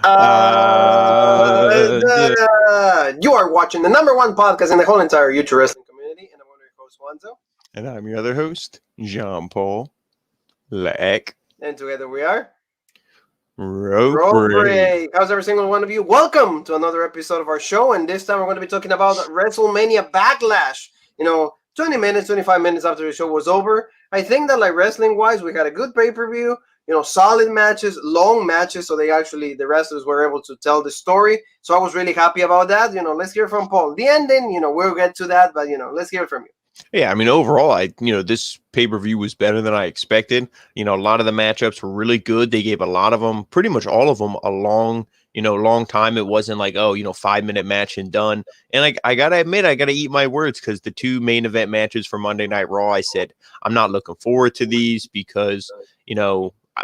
You are watching the number one podcast in the whole entire YouTube wrestling community, and I'm one of your hosts, Wanzo. And I'm your other host, Jean-Paul Lack. And together we are Rope Break. How's every single one of you? Welcome to another episode of our show, and this time we're going to be talking about WrestleMania Backlash. 20 minutes, 25 minutes after the show was over. I think that, like, wrestling-wise, we had a good pay-per-view. Solid matches, long matches, so the wrestlers were able to tell the story. So I was really happy about that. Let's hear from Paul. The ending, we'll get to that, but, let's hear from you. Yeah, I mean, overall, this pay-per-view was better than I expected. A lot of the matchups were really good. They gave a lot of them, pretty much all of them, a long time. It wasn't like, 5-minute match and done. And I got to admit, I got to eat my words because the two main event matches for Monday Night Raw, I said, I'm not looking forward to these because,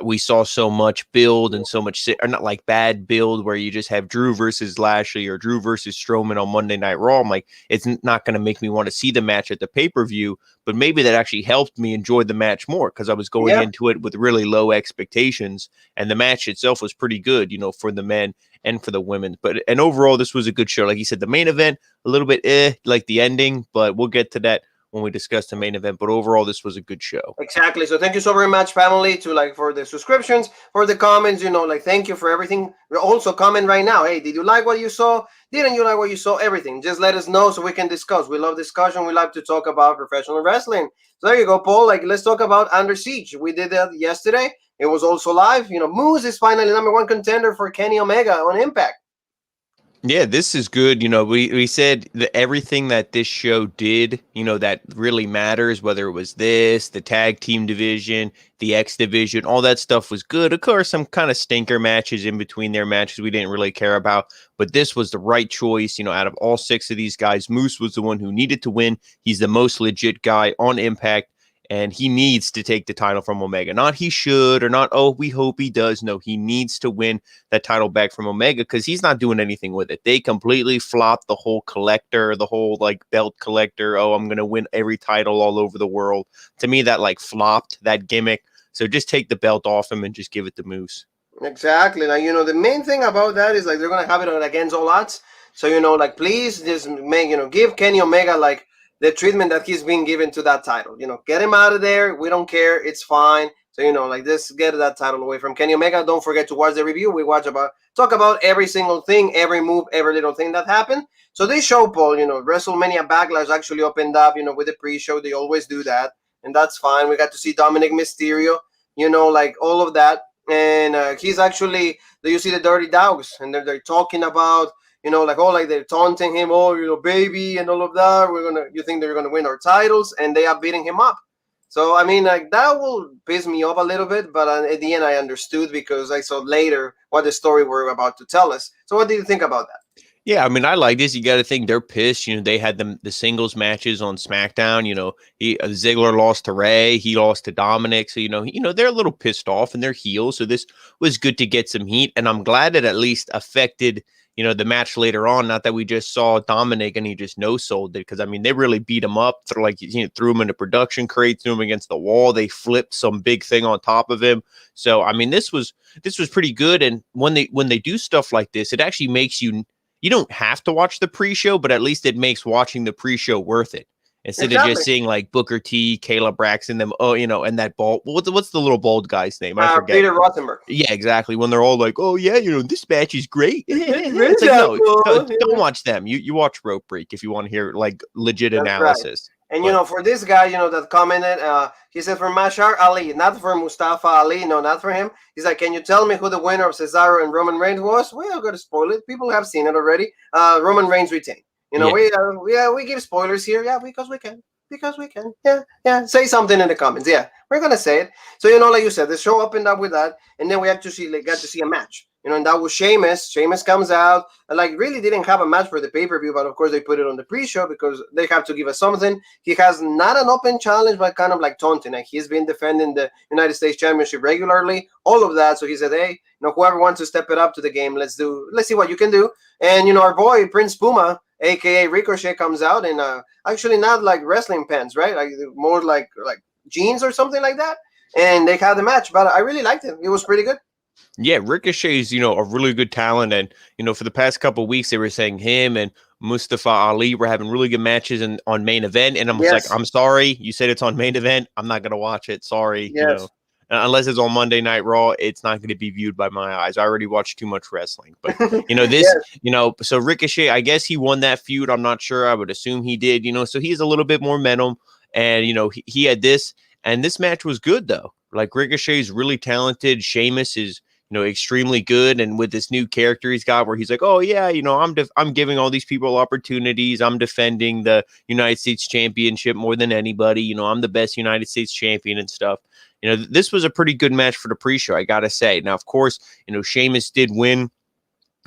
we saw so much build and so much, or not like bad build where you just have Drew versus Lashley or Drew versus Strowman on Monday Night Raw. I'm like, it's not going to make me want to see the match at the pay-per-view, but maybe that actually helped me enjoy the match more because I was going into it with really low expectations, and the match itself was pretty good, for the men and for the women. And overall, this was a good show. Like you said, the main event, a little bit like the ending, but we'll get to that when we discuss the main event, but overall this was a good show. Exactly. So thank you so very much, family, for the subscriptions, for the comments, thank you for everything. Also comment right now. Hey, did you like what you saw? Didn't you like what you saw? Everything. Just let us know so we can discuss. We love discussion. We like to talk about professional wrestling. So there you go, Paul. Let's talk about Under Siege. We did that yesterday. It was also live. Moose is finally number one contender for Kenny Omega on Impact. Yeah, this is good. We said that everything that this show did, that really matters, whether it was the tag team division, the X division, all that stuff was good. Of course, some kind of stinker matches in between their matches we didn't really care about, but this was the right choice. Out of all 6 of these guys, Moose was the one who needed to win. He's the most legit guy on Impact. And he needs to take the title from Omega. Not he should or not, we hope he does. No, he needs to win that title back from Omega because he's not doing anything with it. They completely flopped the whole collector, the whole belt collector. I'm going to win every title all over the world. To me, that flopped that gimmick. So just take the belt off him and just give it to Moose. Exactly. The main thing about that is they're going to have it against all odds. So, please just give Kenny Omega the treatment that he's being given to that title. Get him out of there. We don't care. It's fine. So, just get that title away from Kenny Omega. Don't forget to watch the review. We talk about every single thing, every move, every little thing that happened. So this show, Paul, WrestleMania Backlash actually opened up, with the pre-show. They always do that. And that's fine. We got to see Dominic Mysterio, all of that. And he's actually, you see the Dirty Dogs, and they're talking about, they're taunting him, baby, and all of that. You think they're gonna win our titles, and they are beating him up. So I mean, that will piss me off a little bit, but at the end, I understood because I saw later what the story were about to tell us. So what do you think about that? Yeah, I mean, I like this. You got to think they're pissed. They had the singles matches on Smackdown. Ziggler lost to Ray. He lost to Dominic. So, they're a little pissed off and they're heels. So this was good to get some heat. And I'm glad it at least affected, the match later on. Not that we just saw Dominic and he just no-sold it. Because, I mean, they really beat him up. Threw him into production crate, threw him against the wall. They flipped some big thing on top of him. So, I mean, this was pretty good. And when they do stuff like this, it actually makes you don't have to watch the pre-show, but at least it makes watching the pre-show worth it. Instead of just seeing Booker T, Caleb Braxton, them, and that bald. What's the little bald guy's name? I forget. Peter Rosenberg. Yeah, exactly. When they're all like, this match is great. It's don't watch them. You watch Rope Break if you want to hear legit analysis. Right. And for this guy, that commented, he said for Mashar Ali, not for Mustafa Ali, no, not for him. He's like, can you tell me who the winner of Cesaro and Roman Reigns was? We are going to spoil it. People have seen it already. Roman Reigns retained. We give spoilers here, because we can. Yeah. Say something in the comments. Yeah, we're gonna say it. So like you said, the show opened up with that, and then we got to see a match. And that was Sheamus. Sheamus comes out, and really didn't have a match for the pay-per-view, but of course they put it on the pre-show because they have to give us something. He has not an open challenge, but kind of taunting. He's been defending the United States Championship regularly, all of that. So he said, hey, whoever wants to step it up to the game, let's see what you can do. And our boy Prince Puma, aka Ricochet, comes out and actually not wrestling pants, right? More like jeans or something like that. And they had the match, but I really liked it. It was pretty good. Yeah, Ricochet's, a really good talent. And, for the past couple of weeks, they were saying him and Mustafa Ali were having really good matches on main event. And I'm just like, Yes, I'm sorry. You said it's on main event. I'm not going to watch it. Sorry. yes. Unless it's on Monday Night Raw, it's not going to be viewed by my eyes. I already watched too much wrestling. But, this, Yes. so Ricochet, I guess he won that feud. I'm not sure. I would assume he did, so he's a little bit more mental. And, he had this. And this match was good, though. Like, Ricochet's really talented. Sheamus is, extremely good. And with this new character he's got where he's like, oh, yeah, I'm giving all these people opportunities. I'm defending the United States Championship more than anybody. I'm the best United States champion and stuff. This was a pretty good match for the pre-show, I got to say. Now, of course, Sheamus did win.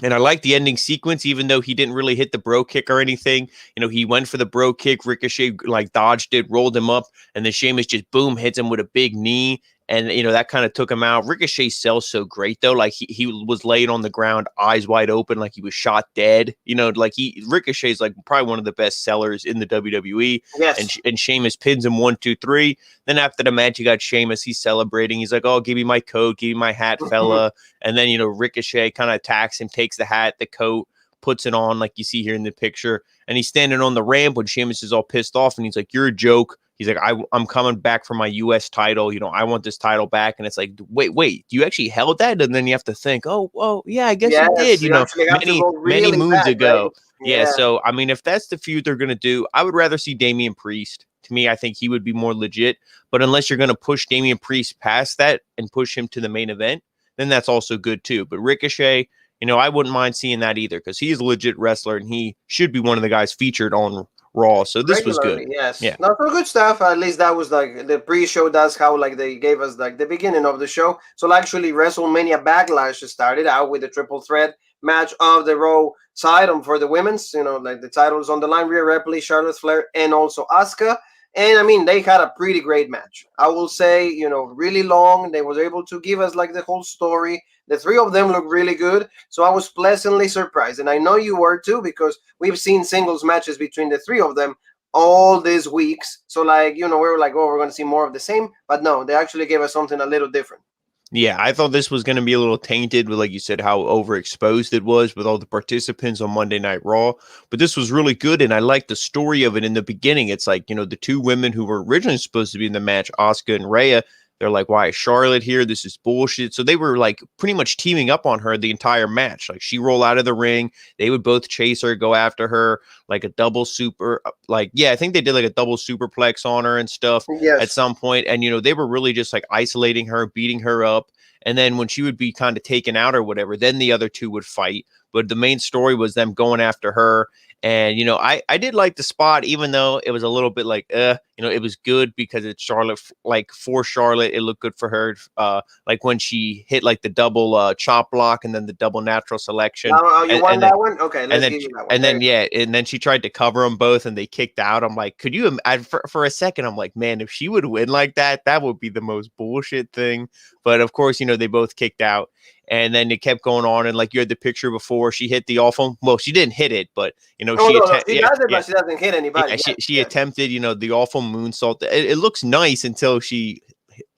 And I like the ending sequence, even though he didn't really hit the bro kick or anything. He went for the bro kick. Ricochet dodged it, rolled him up, and then Sheamus just boom hits him with a big knee. And, that kind of took him out. Ricochet sells so great, though. Like, he was laying on the ground, eyes wide open, like he was shot dead. Ricochet's probably one of the best sellers in the WWE. Yes. And Sheamus pins him 1, 2, 3. Then after the match, you got Sheamus. He's celebrating. He's like, oh, give me my coat. Give me my hat, fella. And then, Ricochet kind of attacks him, takes the hat, the coat, puts it on like you see here in the picture. And he's standing on the ramp when Sheamus is all pissed off. And he's like, you're a joke. He's like, I'm coming back for my U.S. title. I want this title back. And it's like, wait, you actually held that? And then you have to think, oh, well, yeah, I guess you did, many moons ago. Right? Yeah. So, I mean, if that's the feud they're going to do, I would rather see Damian Priest. To me, I think he would be more legit. But unless you're going to push Damian Priest past that and push him to the main event, then that's also good too. But Ricochet, I wouldn't mind seeing that either because he's a legit wrestler and he should be one of the guys featured on Raw. So this was good. Yes. Yeah. Not for good stuff. At least that was the pre-show. That's how they gave us the beginning of the show. So actually WrestleMania Backlash started out with a triple threat match of the Raw side for the women's. The titles on the line: Rhea Ripley, Charlotte Flair, and also Asuka. And I mean, they had a pretty great match. I will say, really long. They was able to give us the whole story. The three of them look really good. So I was pleasantly surprised. And I know you were too, because we've seen singles matches between the three of them all these weeks. So we were like, oh, we're going to see more of the same. But no, they actually gave us something a little different. Yeah, I thought this was going to be a little tainted with, like you said, how overexposed it was with all the participants on Monday Night Raw. But this was really good, and I liked the story of it in the beginning. It's like, the two women who were originally supposed to be in the match, Asuka and Rhea, they're like, why is Charlotte here? This is bullshit. So they were pretty much teaming up on her the entire match. She roll out of the ring. They would both chase her, go after her, a double super. I think they did a double superplex on her and stuff at some point. And, they were really just isolating her, beating her up. And then when she would be kind of taken out or whatever, then the other two would fight. But the main story was them going after her. And, I did like the spot, even though it was a little bit it was good because it's Charlotte, for Charlotte, it looked good for her. When she hit the double chop block and then the double natural selection. Oh, you won that one? Okay, let's give you that one. And then she tried to cover them both and they kicked out. I'm like, could you, for a second, I'm like, man, if she would win like that, that would be the most bullshit thing. But of course, they both kicked out. And then it kept going on, and you had the picture before, she hit the awful. Well, she didn't hit it, but she does it, but she doesn't hit anybody. Yeah, she attempted, the awful moonsault. It looks nice until she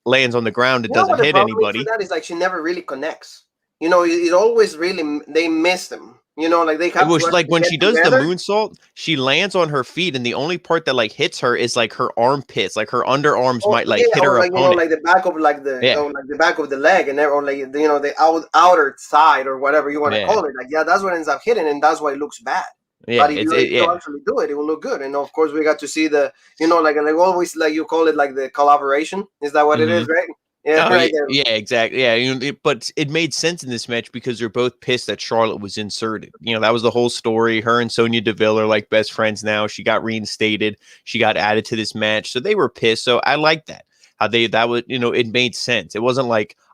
lands on the ground. It doesn't hit anybody. That is she never really connects. It always really they miss them. They have. It was when she does the moonsault, she lands on her feet, and the only part that hits her is her armpits, her underarms might hit her opponent. The back of the back of the leg, and or the outer side or whatever you want to call it. That's what ends up hitting, and that's why it looks bad. Yeah, but if you actually do it, it will look good. And of course, we got to see the always you call it the collaboration. Is that what it is, right? Yeah, right. Yeah, exactly. Yeah, but it made sense in this match because they're both pissed that Charlotte was inserted. That was the whole story. Her and Sonya Deville are best friends now. She got reinstated. She got added to this match, so they were pissed. So I like that. How it made sense. It wasn't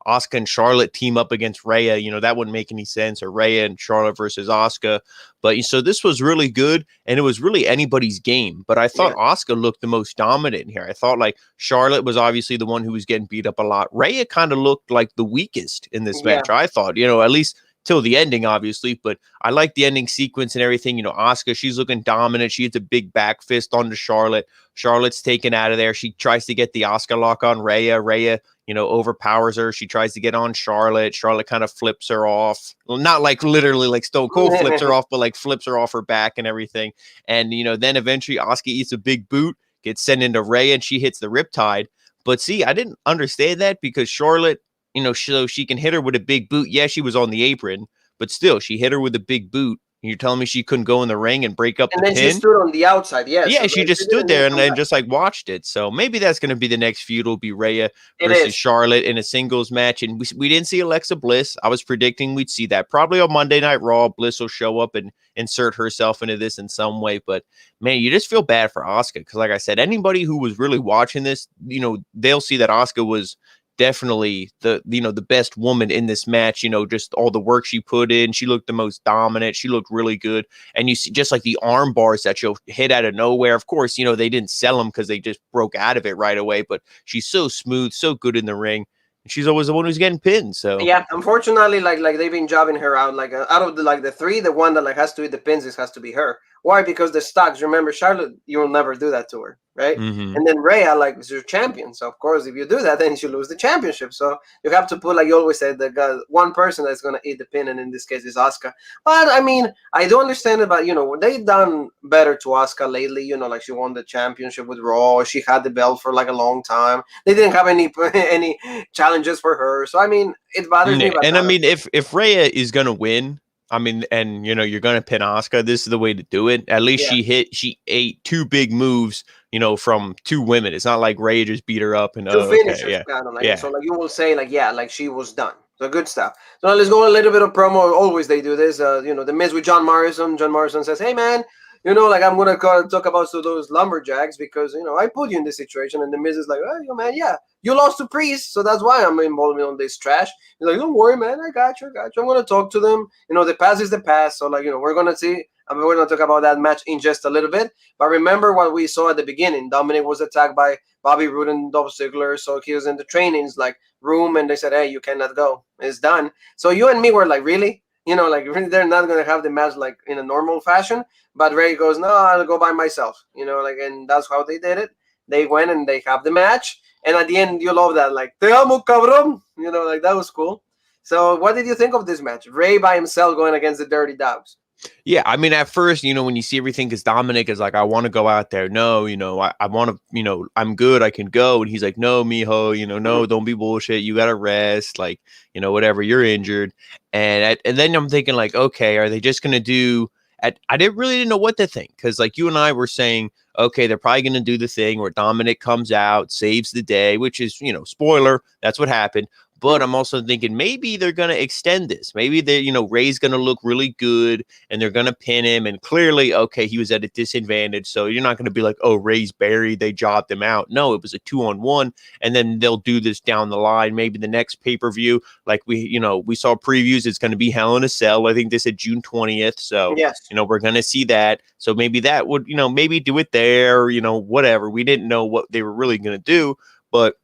Asuka and Charlotte team up against Rhea. That wouldn't make any sense. Or Rhea and Charlotte versus Asuka. But so this was really good, and it was really anybody's game. But I thought Asuka looked the most dominant here. I thought Charlotte was obviously the one who was getting beat up a lot. Rhea kind of looked like the weakest in this match. I thought, at least till the ending, obviously. But I like the ending sequence and everything. You know, Asuka, she's looking dominant. She hits a big back fist onto Charlotte. Charlotte's taken out of there. She tries to get the Asuka lock on Rhea. Rhea, you know, overpowers her. She tries to get on Charlotte. Charlotte kind of flips her off. Well, not like literally like Stone Cold flips her off, but like flips her off her back and everything. And, you know, then eventually Asuka eats a big boot, gets sent into Rhea, and she hits the Riptide. But see, I didn't understand that because Charlotte, you know, so she can hit her with a big boot. Yeah, she was on the apron, but still, she hit her with a big boot. And you're telling me she couldn't go in the ring and break up and the then pin? she stood on the outside. Yeah, So she just stood there and then just like watched it. So maybe that's going to be the next feud. Will be Rhea versus Charlotte in a singles match. And we didn't see Alexa Bliss. I was predicting we'd see that probably on Monday Night Raw. Bliss will show up and insert herself into this in some way. But man, you just feel bad for Asuka because, like I said, anybody who was really watching this, you know, they'll see that Asuka was definitely the, you know, the best woman in this match. You know, just all the work she put in. She looked the most dominant. She looked really good. And you see just like the arm bars that she'll hit out of nowhere. Of course, you know, they didn't sell them because they just broke out of it right away, but she's so smooth, so good in the ring. And she's always the one who's getting pinned. So yeah, unfortunately, like they've been jobbing her out. Like out of the three, the one that like has to eat the pins has to be her. Why? Because the stocks. Remember, Charlotte, you will never do that to her, right? Mm-hmm. And then Rhea, like, is your champion. So of course, if you do that, then you lose the championship. So you have to put, like you always said, the one person that's gonna eat the pin, and in this case, is Asuka. But I mean, I do understand it. But you know, they've done better to Asuka lately. You know, like she won the championship with Raw. She had the belt for like a long time. They didn't have any challenges for her. So I mean, it bothers me. And I mean, if Rhea is gonna win, I mean, and you know, you're gonna pin Asuka, this is the way to do it. At least she ate two big moves, you know, from two women. It's not like Rhea just beat her up and two finishers, okay, yeah. So like you will say, like, yeah, like she was done. So good stuff. So now let's go a little bit of promo. Always they do this. You know, the Miz with John Morrison. John Morrison says, "Hey man, you know, like I'm gonna talk about those lumberjacks because you know I put you in this situation." And the Miz is like, "Oh, you man, yeah, you lost to Priest, so that's why I'm involved in this trash." He's like, "Don't worry, man, I got you. I'm gonna talk to them. You know, the past is the past. So like, you know, we're gonna see. I mean, we're gonna talk about that match in just a little bit. But remember what we saw at the beginning. Dominic was attacked by Bobby Roode and Dolph Ziggler, so he was in the training's like room, and they said, "Hey, you cannot go. It's done." So you and me were like, "Really?" You know, like really, they're not gonna have the match like in a normal fashion. But Ray goes, "No, I'll go by myself." You know, like, and that's how they did it. They went and they have the match, and at the end, you love that, like, "Te amo, cabrón." You know, like that was cool. So, what did you think of this match? Ray by himself going against the Dirty Dogs. Yeah, I mean, at first, you know, when you see everything, because Dominic is like, I want to go out there. No, you know, I want to, you know, I'm good. I can go. And he's like, no, mijo, you know, no, don't be bullshit. You got to rest. Like, you know, whatever, you're injured. And then I'm thinking like, okay, are they just going to do, I didn't know what to think. Because like you and I were saying, okay, they're probably going to do the thing where Dominic comes out, saves the day, which is, you know, spoiler, that's what happened. But I'm also thinking maybe they're going to extend this. Maybe they're, you know, Ray's going to look really good and they're going to pin him. And clearly, okay, he was at a disadvantage. So you're not going to be like, oh, Ray's buried. They jobbed him out. No, it was a 2-on-1. And then they'll do this down the line. Maybe the next pay-per-view, like we saw previews, it's going to be Hell in a Cell. I think they said June 20th. So, yes, you know, we're going to see that. So maybe that would, you know, maybe do it there, you know, whatever. We didn't know what they were really going to do. But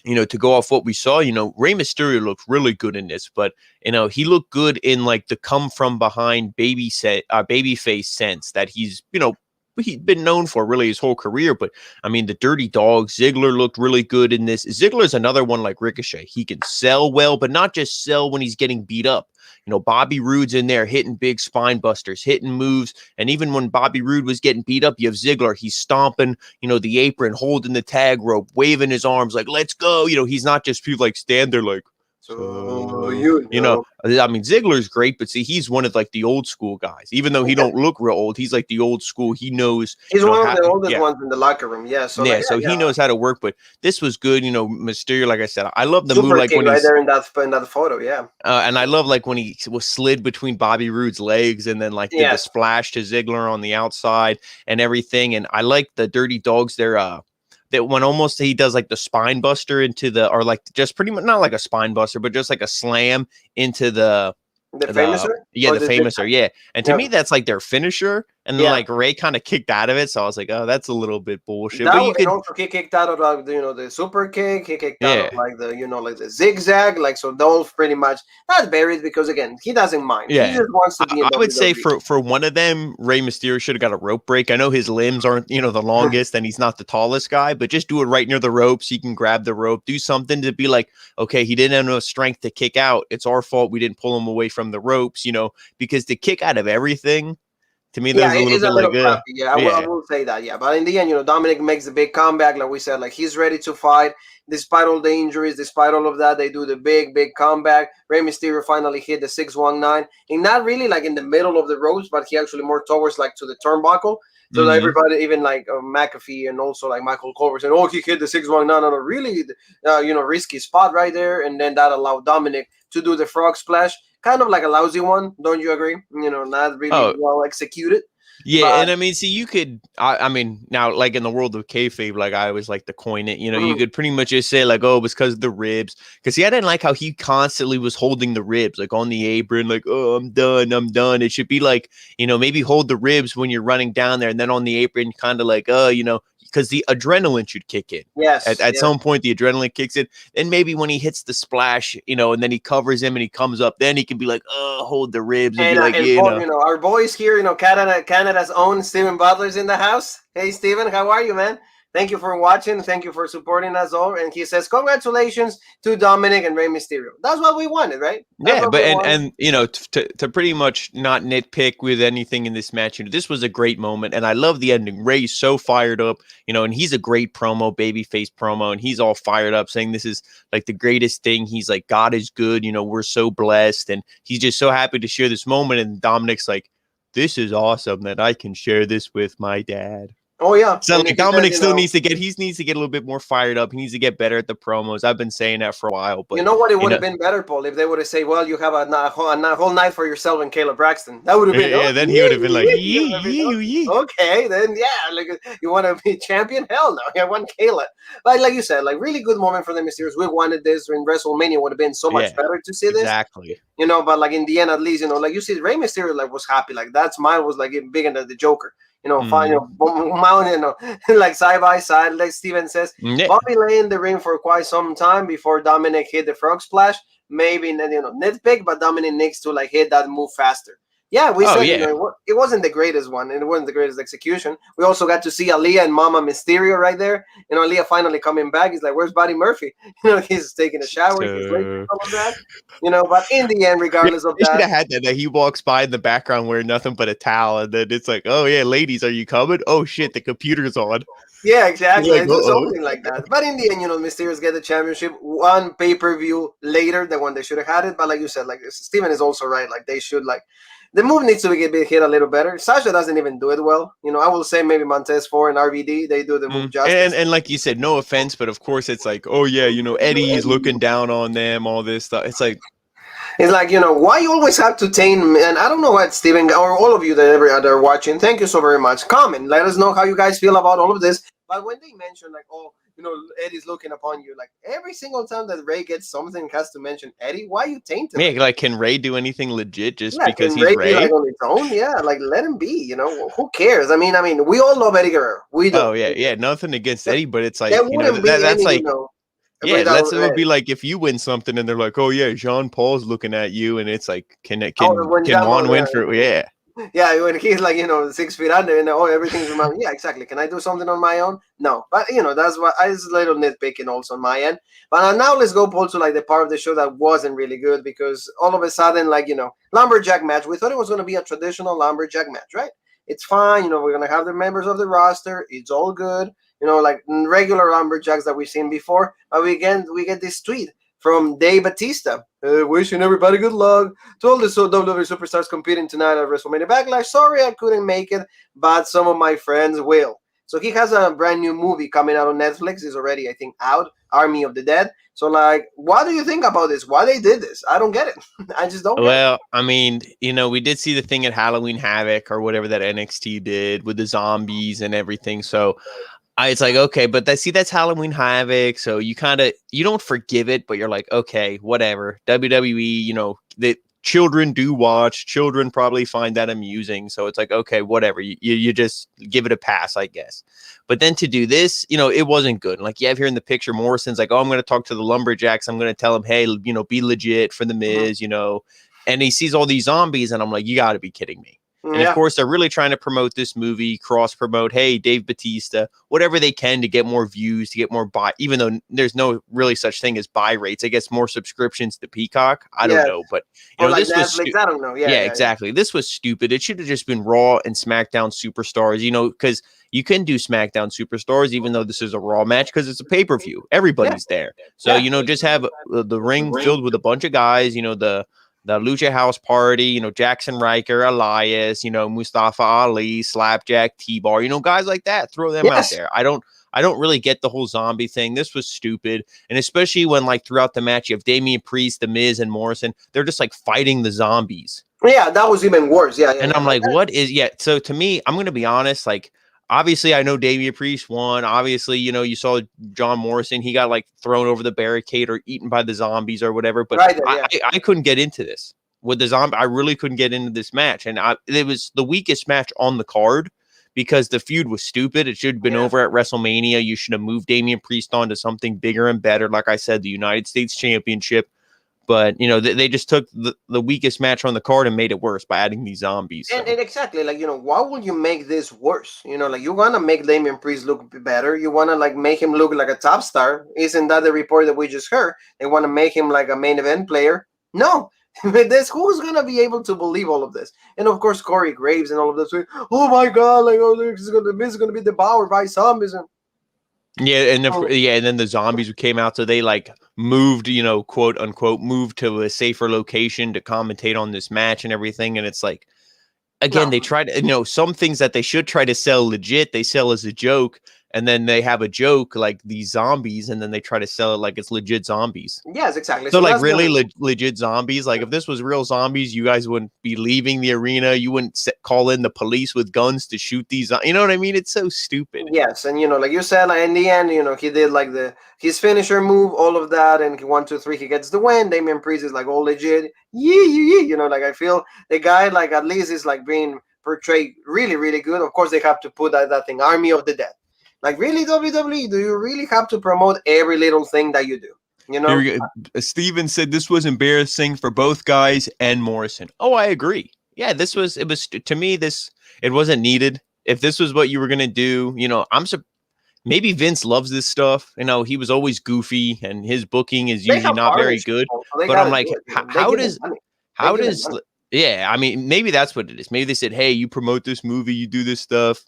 you know, to go off what we saw, you know, Rey Mysterio looked really good in this, but you know, he looked good in like the come from behind babyface sense that he's, you know, he's been known for really his whole career. But I mean, the Dirty Dog, Ziggler looked really good in this. Ziggler's another one like Ricochet. He can sell well, but not just sell when he's getting beat up. You know, Bobby Roode's in there hitting big spine busters, hitting moves. And even when Bobby Roode was getting beat up, you have Ziggler. He's stomping, you know, the apron, holding the tag rope, waving his arms like, let's go. You know, he's not just people like stand there like, so, you know, I mean, Ziggler's great, but see, he's one of like the old school guys. Even though he don't look real old, he's like the old school. He knows. He's one of the oldest ones in the locker room. Yeah. So yeah, so he knows how to work. But this was good. You know, Mysterio, like I said, I love the move like when he's right there in that photo. Yeah. And I love like when he was slid between Bobby Roode's legs and then like did the splash to Ziggler on the outside and everything. And I like the Dirty Dogs there. That when almost he does like the spine buster into the, or like just pretty much not like a spine buster, but just like a slam into the Famouser? Yeah, the Famouser. Yeah. And to me, that's like their finisher. And then like Ray kind of kicked out of it, so I was like, oh, that's a little bit bullshit. But you could also he kicked out of like the super kick. He kicked out of like the like the zigzag. Like so, those pretty much not buried because again he doesn't mind. He just wants to be. I would say for one of them, Rey Mysterio should have got a rope break. I know his limbs aren't the longest, and he's not the tallest guy, but just do it right near the ropes. He can grab the rope, do something to be like, okay, he didn't have enough strength to kick out. It's our fault we didn't pull him away from the ropes. Because the kick out of everything. To me, that was a little bit like crappy. I will say that. Yeah, but in the end, Dominic makes the big comeback. Like we said, like he's ready to fight despite all the injuries, despite all of that. They do the big comeback. Rey Mysterio finally hit the 619, and not really like in the middle of the ropes, but he actually more towards like to the turnbuckle. So like everybody, even like McAfee and also like Michael Cole saying, "Oh, he hit the 619 on a really risky spot right there," and then that allowed Dominic to do the frog splash. Kind of like a lousy one, don't you agree? Not really well executed. Yeah, but, and I mean, see, you could, I mean, now, like in the world of kayfabe, like I always like to coin it, you could pretty much just say, like, oh, it was because of the ribs. Because, see, I didn't like how he constantly was holding the ribs, like on the apron, like, oh, I'm done. It should be like, maybe hold the ribs when you're running down there, and then on the apron, kind of like, because the adrenaline should kick in. Yes. At some point, the adrenaline kicks in. And maybe when he hits the splash, and then he covers him and he comes up, then he can be like, oh, hold the ribs. And be like, our boys here, Canada's own Stephen Butler's in the house. Hey, Stephen, how are you, man? Thank you for watching. Thank you for supporting us all. And he says, congratulations to Dominic and Rey Mysterio. That's what we wanted, right? That's to pretty much not nitpick with anything in this match, this was a great moment. And I love the ending. Rey's so fired up, and he's a great promo, babyface promo. And he's all fired up saying this is like the greatest thing. He's like, God is good. We're so blessed. And he's just so happy to share this moment. And Dominic's like, this is awesome that I can share this with my dad. Oh yeah. So like Dominic still needs to get a little bit more fired up. He needs to get better at the promos. I've been saying that for a while, but you know what? It would have been better, Paul, if they would have said, "Well, you have a whole night for yourself and Caleb Braxton." That would have been then he would have been like, okay, then like you want to be champion? Hell no, you want Caleb. Like you said, like really good moment for the Mysterios. We wanted this in WrestleMania. Would have been so much better to see this. Exactly. But like in the end, at least like you see, Rey Mysterio like was happy. Like that smile was like bigger than the Joker. Mount, like side by side, like Steven says. Bobby lay in the ring for quite some time before Dominic hit the frog splash. Maybe nitpick, but Dominic needs to like hit that move faster. Yeah, we said it wasn't the greatest one, and it wasn't the greatest execution. We also got to see Aaliyah and Mama Mysterio right there. Aaliyah finally coming back. He's like, "Where's Buddy Murphy?" He's taking a shower. He's waiting for all of that. But in the end, regardless of that, should have had that he walks by in the background wearing nothing but a towel, and then it's like, "Oh yeah, ladies, are you coming?" Oh shit, the computer's on. Yeah, exactly. Like, something like that. But in the end, Mysterios get the championship one pay-per-view later than when they should have had it. But like you said, like Steven is also right. Like they should the move needs to be hit a little better. Sasha doesn't even do it well. I will say maybe Montez 4 and RVD, they do the move justice. And like you said, no offense, but of course it's like, oh yeah, Eddie's looking down on them, all this stuff. It's like, why you always have to tame, and I don't know what Steven or all of you that are watching, thank you so very much. Comment, let us know how you guys feel about all of this. But when they mention like, oh, Eddie's looking upon you, like every single time that Ray gets something has to mention Eddie. Why you tainted? Yeah, like can Ray do anything legit just because he's Ray? Be, like, on his own? Yeah, like let him be. Who cares? I mean, we all love Eddie Guerrero. We do. Oh yeah, nothing against Eddie, but it's like that's like. Yeah, it would be like if you win something and they're like, "Oh yeah, Jean Paul's looking at you," and it's like, "Can Juan win for?" Yeah, yeah. When he's like 6 feet under and everything's from yeah, exactly. Can I do something on my own? No, but that's what it's a little nitpicking also on my end. But now let's go, Paul, to like the part of the show that wasn't really good because all of a sudden, like lumberjack match. We thought it was going to be a traditional lumberjack match, right? It's fine. We're going to have the members of the roster. It's all good. Like regular lumberjacks that we've seen before. But we get this tweet from Dave Batista, wishing everybody good luck. To all the WWE superstars competing tonight at WrestleMania Backlash. Sorry I couldn't make it, but some of my friends will. So he has a brand new movie coming out on Netflix. It's already, I think, out, Army of the Dead. So, like, what do you think about this? Why they did this? I don't get it. I just don't get it. I mean, we did see the thing at Halloween Havoc or whatever that NXT did with the zombies and everything. So it's like, okay, but that's Halloween Havoc. So you don't forgive it, but you're like, okay, whatever. WWE, children do watch. Children probably find that amusing. So it's like, okay, whatever. You just give it a pass, I guess. But then to do this, it wasn't good. Like you have here in the picture, Morrison's like, oh, I'm going to talk to the Lumberjacks. I'm going to tell them, hey, be legit for the Miz, and he sees all these zombies. And I'm like, you got to be kidding me. And of course, they're really trying to promote this movie, cross promote, hey, Dave Bautista, whatever they can to get more views, to get more buy, even though there's no really such thing as buy rates. I guess more subscriptions to Peacock. I don't know. But, like this was Netflix, I don't know. Yeah, exactly. This was stupid. It should have just been Raw and SmackDown Superstars, because you can do SmackDown Superstars, even though this is a Raw match, because it's a pay-per-view. Everybody's there. So, just have the ring filled with a bunch of guys, the Lucha House Party, Jackson Riker, Elias, Mustafa Ali, Slapjack, T-Bar, guys like that. Throw them out there. I don't really get the whole zombie thing. This was stupid. And especially when throughout the match, you have Damian Priest, The Miz, and Morrison. They're just fighting the zombies. Yeah, that was even worse. Yeah. And I'm like, what is, so to me, I'm going to be honest, obviously, I know Damian Priest won. Obviously, you saw John Morrison. He got thrown over the barricade or eaten by the zombies or whatever. But I couldn't get into this with the zombie. I really couldn't get into this match. And it was the weakest match on the card because the feud was stupid. It should have been over at WrestleMania. You should have moved Damian Priest on to something bigger and better. Like I said, the United States Championship. But, they just took the weakest match on the card and made it worse by adding these zombies. So. And exactly, why would you make this worse? You want to make Damian Priest look better. You want to, make him look like a top star. Isn't that the report that we just heard? They want to make him like a main event player. No. Who's going to be able to believe all of this? And, of course, Corey Graves and all of this. Oh, my God, this is going to be devoured by zombies. And then the zombies came out, so they moved, quote unquote, moved to a safer location to commentate on this match and everything. And it's they tried, some things that they should try to sell legit, they sell as a joke. And then they have a joke like these zombies, and then they try to sell it like it's legit zombies. Yes, exactly. So really legit zombies. If this was real zombies, you guys wouldn't be leaving the arena. You wouldn't call in the police with guns to shoot these. You know what I mean? It's so stupid. Yes, and like you said, in the end, he did his finisher move, all of that, and 1, 2, 3, he gets the win. Damian Priest is all legit. Yeah. I feel the guy at least is being portrayed really, really good. Of course, they have to put that thing, Army of the Dead. Really, WWE, do you really have to promote every little thing that you do? Steven said this was embarrassing for both guys and Morrison. Oh, I agree. Yeah, it was to me, it wasn't needed. If this was what you were going to do, maybe Vince loves this stuff. He was always goofy and his booking is usually not very good. But I'm like, how does, maybe that's what it is. Maybe they said, hey, you promote this movie, you do this stuff.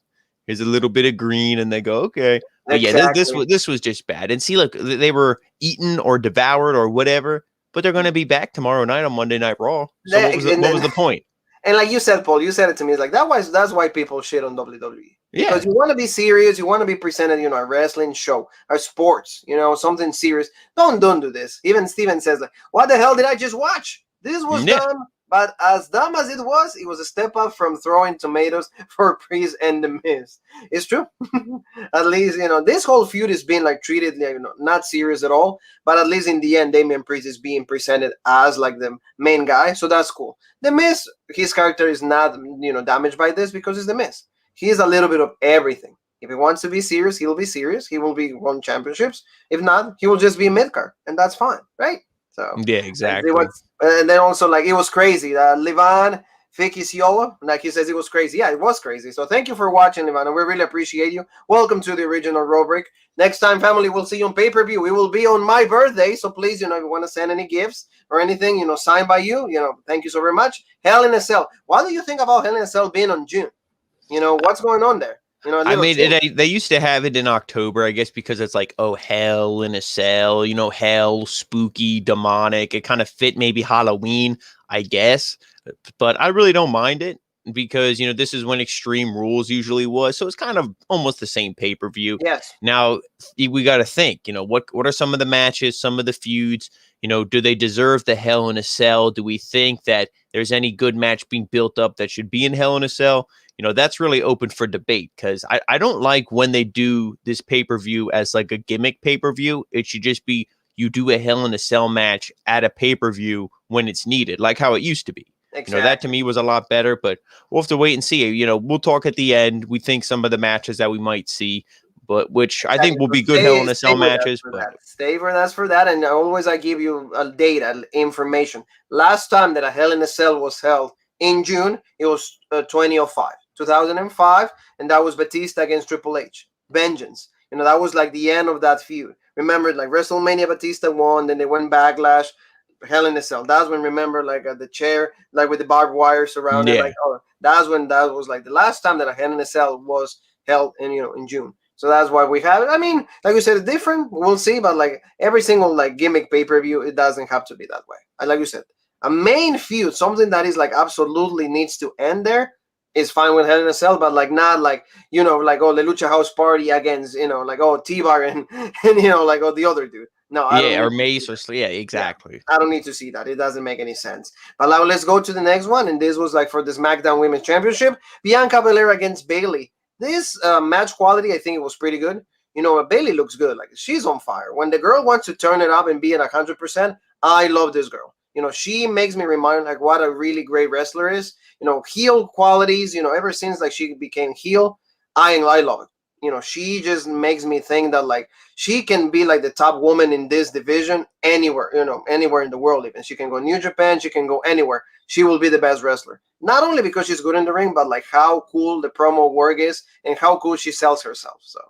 Here's a little bit of green, and they go, okay. But this was just bad. And see, look, they were eaten or devoured or whatever, but they're going to be back tomorrow night on Monday Night Raw. So what was the point? And like you said, Paul, you said it to me. It's that's why people shit on WWE. Yeah. Because you want to be serious, you want to be presented, a wrestling show, a sports, something serious. Don't do this. Even Steven says, what the hell did I just watch? This was dumb. But as dumb as it was a step up from throwing tomatoes for Priest and The Miz. It's true. At least, this whole feud is being treated not serious at all. But at least in the end, Damian Priest is being presented as the main guy. So that's cool. The Miz, his character is not, damaged by this because it's The Miz. He is a little bit of everything. If he wants to be serious, he'll be serious. He will be won championships. If not, he will just be mid-card. And that's fine, right? So yeah, exactly. And then also it was crazy. Livan Fikisiolo, he says it was crazy. Yeah, it was crazy. So thank you for watching, Livan, and we really appreciate you. Welcome to the original Rubric. Next time, family, we'll see you on pay-per-view. We will be on my birthday, so please, if you want to send any gifts or anything, signed by you, thank you so very much. Hell in a Cell. What do you think about Hell in a Cell being on June? What's going on there? They used to have it in October, I guess, because it's Hell in a Cell, hell, spooky, demonic. It kind of fit maybe Halloween, I guess. But I really don't mind it because, this is when Extreme Rules usually was. So it's kind of almost the same pay-per-view. Yes. Now, we got to think, what are some of the matches, some of the feuds? Do they deserve the Hell in a Cell? Do we think that there's any good match being built up that should be in Hell in a Cell? That's really open for debate because I don't like when they do this pay-per-view as a gimmick pay-per-view. It should just be you do a Hell in a Cell match at a pay-per-view when it's needed, like how it used to be. Exactly. You know, that to me was a lot better, but we'll have to wait and see. You know, we'll talk at the end. We think some of the matches that we might see, but which I think will be good Hell in a Cell matches. But stay with us for that, and always I give you a data information. Last time that a Hell in a Cell was held in June, it was 2005, and that was Batista against Triple H. Vengeance. You know, that was like the end of that feud. Remember, like WrestleMania, Batista won, then they went Backlash. Hell in a Cell. That's when, remember, like the chair, like with the barbed wire surrounded. Yeah. Like, oh, that's when that was like the last time that a Hell in a Cell was held in June. So that's why we have it. I mean, like you said, it's different. We'll see, but like every single like gimmick pay-per-view, it doesn't have to be that way. And like you said, a main feud, something that is like absolutely needs to end there, is fine with Hell in a Cell, but like not like, you know, like, oh, the Lucha House Party against, you know, like, oh, T-Bar and you know, like, oh, the other dude. No, I don't or Mace or exactly. Yeah, I don't need to see that. It doesn't make any sense. But now let's go to the next one, and this was like for the SmackDown Women's Championship, Bianca Belair against Bayley. This match quality, I think it was pretty good. You know, Bayley looks good. Like, she's on fire. When the girl wants to turn it up and be at 100%, I love this girl. You know, she makes me remind like what a really great wrestler is. You know, heel qualities. You know, ever since like she became heel, I love it. You know, she just makes me think that like she can be like the top woman in this division anywhere, you know, anywhere in the world. Even she can go New Japan, she can go anywhere. She will be the best wrestler. Not only because she's good in the ring, but like how cool the promo work is and how cool she sells herself. So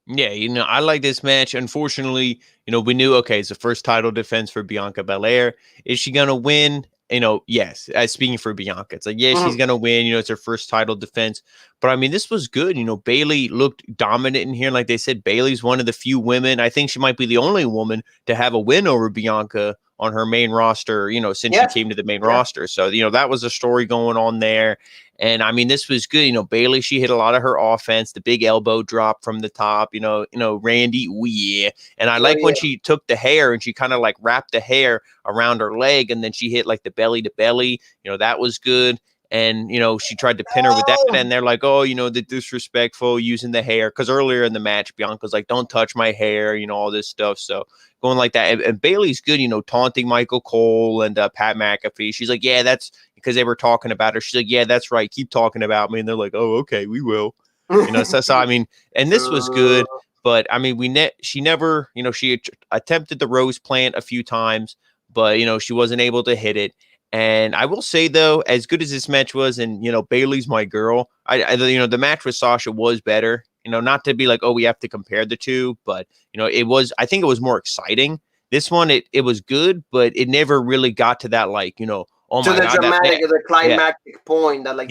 yeah, you know, I like this match. Unfortunately, you know, we knew, okay, it's the first title defense for Bianca Belair. Is she going to win? You know, yes. Speaking for Bianca, it's like, yeah, she's going to win. You know, it's her first title defense. But I mean, this was good. You know, Bayley looked dominant in here. Like they said, Bayley's one of the few women. I think she might be the only woman to have a win over Bianca on her main roster, you know, since she came to the main roster. So, you know, that was a story going on there. And I mean, this was good. You know, Bayley, she hit a lot of her offense, the big elbow drop from the top, you know, Randy, yeah. And I like when she took the hair and she kind of like wrapped the hair around her leg and then she hit like the belly to belly, you know, that was good. And, you know, she tried to pin her with that. And they're like, oh, you know, the disrespectful using the hair. Because earlier in the match, Bianca's like, don't touch my hair, you know, all this stuff. So going like that. And Bayley's good, you know, taunting Michael Cole and Pat McAfee. She's like, yeah, that's because they were talking about her. She's like, yeah, that's right. Keep talking about me. And they're like, oh, okay, we will. You know, so I mean, and this was good. But I mean, she never, you know, she attempted the rose plant a few times, but, you know, she wasn't able to hit it. And I will say, though, as good as this match was, and, you know, Bayley's my girl, I you know, the match with Sasha was better, you know, not to be like, oh, we have to compare the two, but, you know, I think it was more exciting. This one, it was good, but it never really got to that, like, you know, oh my God. The climactic point that, like,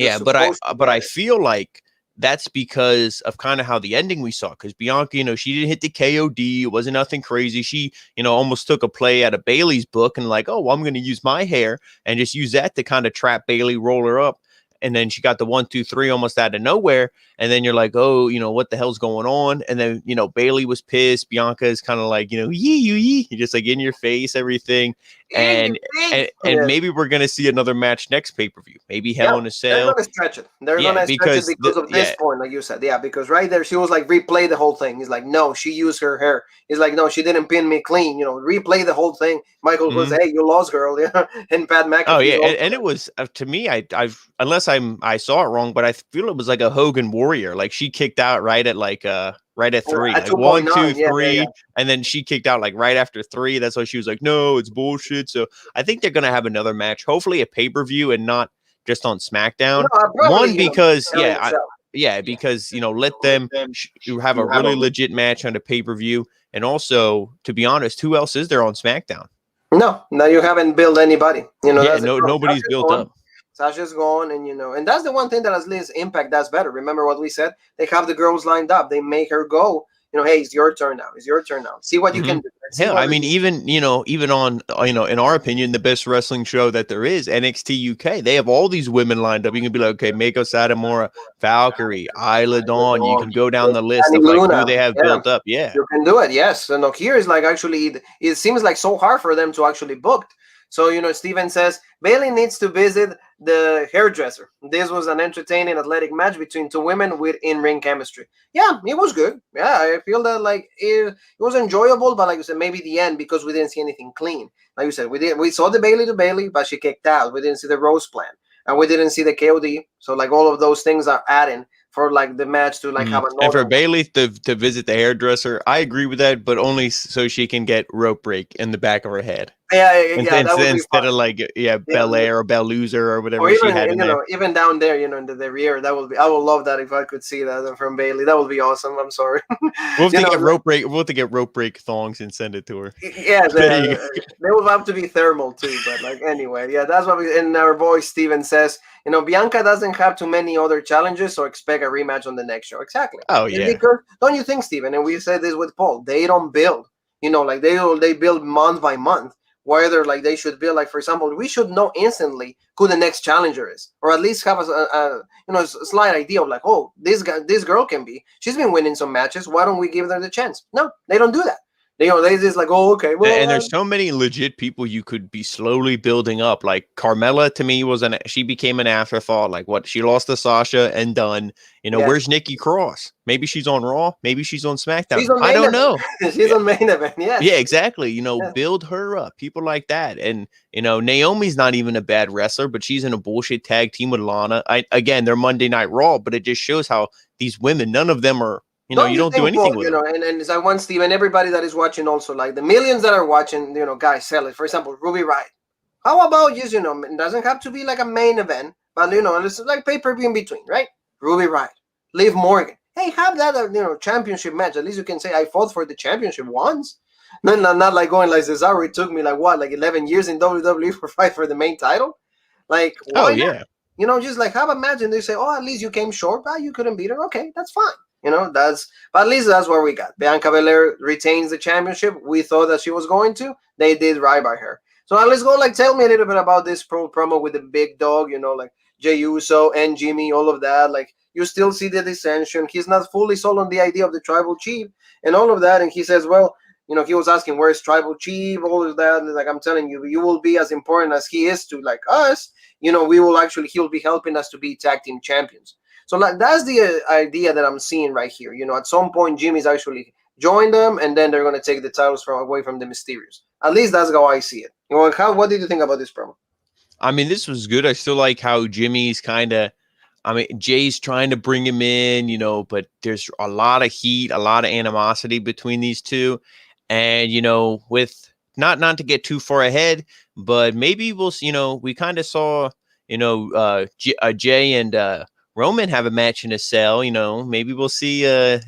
but I feel like that's because of kind of how the ending we saw, because Bianca, you know, she didn't hit the KOD. It wasn't nothing crazy. She, you know, almost took a play out of Bayley's book and like, oh, well, I'm going to use my hair and just use that to kind of trap Bayley, roll her up. And then she got the 1, 2, 3 almost out of nowhere. And then you're like, oh, you know, what the hell's going on? And then, you know, Bayley was pissed. Bianca is kind of like, you know, yee, just like in your face, everything. And maybe we're going to see another match next pay-per-view. Maybe Hell in a Cell. They're going to stretch it. They're going to stretch it because of this point, like you said. Yeah, because right there, she was like, replay the whole thing. He's like, no, she used her hair. He's like, no, she didn't pin me clean. You know, replay the whole thing. Michael was, hey, you lost, girl. Yeah, and Pat McAfee. Oh, yeah, and it was, to me, I've unless I saw it wrong, but I feel it was like a Hogan Warrior. Like she kicked out right at 3, like 1, 2, 3, and then she kicked out like right after 3. That's why she was like, no, it's bullshit. So I think they're gonna have another match, hopefully a pay-per-view and not just on SmackDown. One, because because, you know, let them have a really legit match on a pay-per-view. And also, to be honest, who else is there on SmackDown? No, you haven't built anybody. You know, nobody's built up. Sasha's gone, and you know, and that's the one thing that at least Impact does better. Remember what we said? They have the girls lined up. They make her go. You know, hey, it's your turn now. It's your turn now. See what you can do. Hell, I mean, even on, you know, in our opinion, the best wrestling show that there is, NXT UK, they have all these women lined up. You can be like, okay, Mako Satomura, Valkyrie, Isla Dawn. You can go down the list of like who they have built up. Yeah, you can do it. Yes. So no, here is like actually, it seems like so hard for them to actually book. So, Steven says, Bailey needs to visit the hairdresser. This was an entertaining athletic match between two women with in-ring chemistry. Yeah, it was good. Yeah, I feel that like it was enjoyable, but like you said, maybe the end because we didn't see anything clean. Like you said, we saw the Bailey to Bailey, but she kicked out. We didn't see the Rose plan, and we didn't see the KOD. So like all of those things are adding for like the match to like have a And for normal. Bailey to visit the hairdresser, I agree with that, but only so she can get rope break in the back of her head. Yeah, that would be Instead fun. of like Bel Air or Bel Loser or Or whatever she even had in there. even down there, in the rear, that would be. I would love that if I could see that from Bailey. That would be awesome. I'm sorry. We'll have to get like, rope break. We'll have to get rope break thongs and send it to her. yeah, they would have to be thermal too. But like anyway, yeah, that's what we. And our boy Steven says, Bianca doesn't have too many other challenges, so expect a rematch on the next show. Exactly. Oh It's yeah. because, don't you think, Steven? And we said this with Paul. They don't build. Like they build month by month. Whether like they should build, like for example, we should know instantly who the next challenger is, or at least have a slight idea of like, oh, this girl can be. She's been winning some matches. Why don't we give her the chance? No, they don't do that. They just like, oh, okay, well. And there's so many legit people you could be slowly building up. Like Carmella to me she became an afterthought. Like what she lost to Sasha and done. Where's Nikki Cross? Maybe she's on Raw. Maybe she's on SmackDown. I don't know. She's on main event. Yeah, exactly. Build her up. People like that. And Naomi's not even a bad wrestler, but she's in a bullshit tag team with Lana. Again, they're Monday Night Raw, but it just shows how these women, none of them are. You don't do anything with them. And as I want Steve and everybody that is watching also, like the millions that are watching, guys, sell it. For example, Ruby Riott. How about just, it doesn't have to be like a main event, but, it's like pay-per-view in between, right? Ruby Riott, Liv Morgan. Hey, have that, championship match. At least you can say I fought for the championship once. Not like going like Cesaro. It took me like 11 years in WWE for fight for the main title. Like, why not? Just like have a match and they say, oh, at least you came short, but you couldn't beat her. Okay, that's fine. But at least that's what we got. Bianca Belair retains the championship. We thought that she was going to. They did right by her. So now let's go. Like, tell me a little bit about this promo with the big dog. Like Jey Uso and Jimmy, all of that. Like, you still see the dissension. He's not fully sold on the idea of the tribal chief and all of that. And he says, well, he was asking where's tribal chief, all of that. Like, I'm telling you, you will be as important as he is to like us. He'll be helping us to be tag team champions. So like that's the idea that I'm seeing right here. At some point Jimmy's actually joined them, and then they're going to take the titles away from the Mysterios. At least that's how I see it. What did you think about this promo? I mean, this was good. I still like how Jimmy's Jay's trying to bring him in, but there's a lot of heat, a lot of animosity between these two. And, with not to get too far ahead, but maybe we'll, we kind of saw, Jay and Roman have a match in a cell, maybe we'll see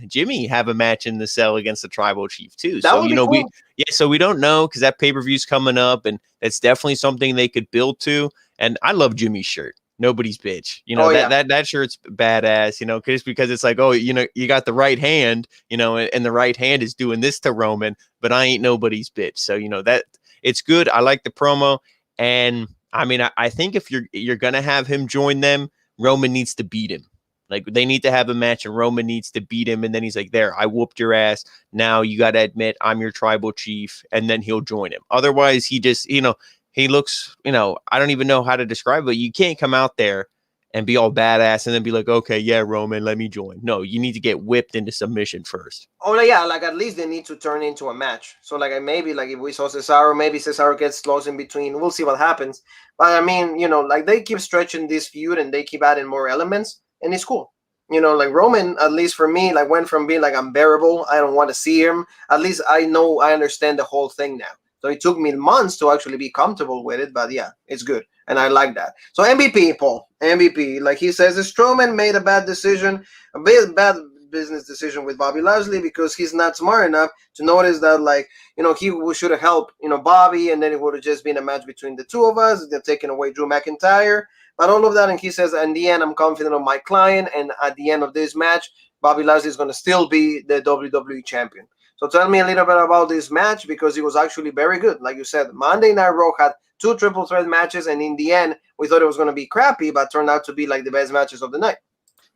Jimmy have a match in the cell against the tribal chief too. That would be cool. So we don't know because that pay-per-view's coming up, and that's definitely something they could build to. And I love Jimmy's shirt. Nobody's bitch. That shirt's badass, because it's like, you got the right hand, and the right hand is doing this to Roman, but I ain't nobody's bitch. So, that it's good. I like the promo. And I mean, I think if you're going to have him join them, Roman needs to beat him. Like they need to have a match and Roman needs to beat him. And then he's like, there, I whooped your ass. Now you got to admit I'm your tribal chief. And then he'll join him. Otherwise he just, he looks, I don't even know how to describe it. You can't come out there and be all badass and then be like, okay, yeah, Roman, let me join. No, you need to get whipped into submission first. Oh yeah, like at least they need to turn into a match. So like maybe like if we saw Cesaro, maybe Cesaro gets lost in between. We'll see what happens. But I mean, like they keep stretching this feud and they keep adding more elements, and it's cool. Like Roman, at least for me, like went from being like unbearable, I don't want to see him. At least I understand the whole thing now. So it took me months to actually be comfortable with it, but yeah, it's good. And I like that. So MVP, Paul. MVP. Like he says, Strowman made a bad decision, bad business decision with Bobby Lashley because he's not smart enough to notice that, like, he should have helped, Bobby, and then it would have just been a match between the two of us. They're taking away Drew McIntyre. But all of that, and he says, in the end, I'm confident of my client, and at the end of this match, Bobby Lashley is going to still be the WWE champion. So tell me a little bit about this match because it was actually very good. Like you said, Monday Night Raw had 2 triple threat matches, and in the end, we thought it was going to be crappy, but turned out to be like the best matches of the night.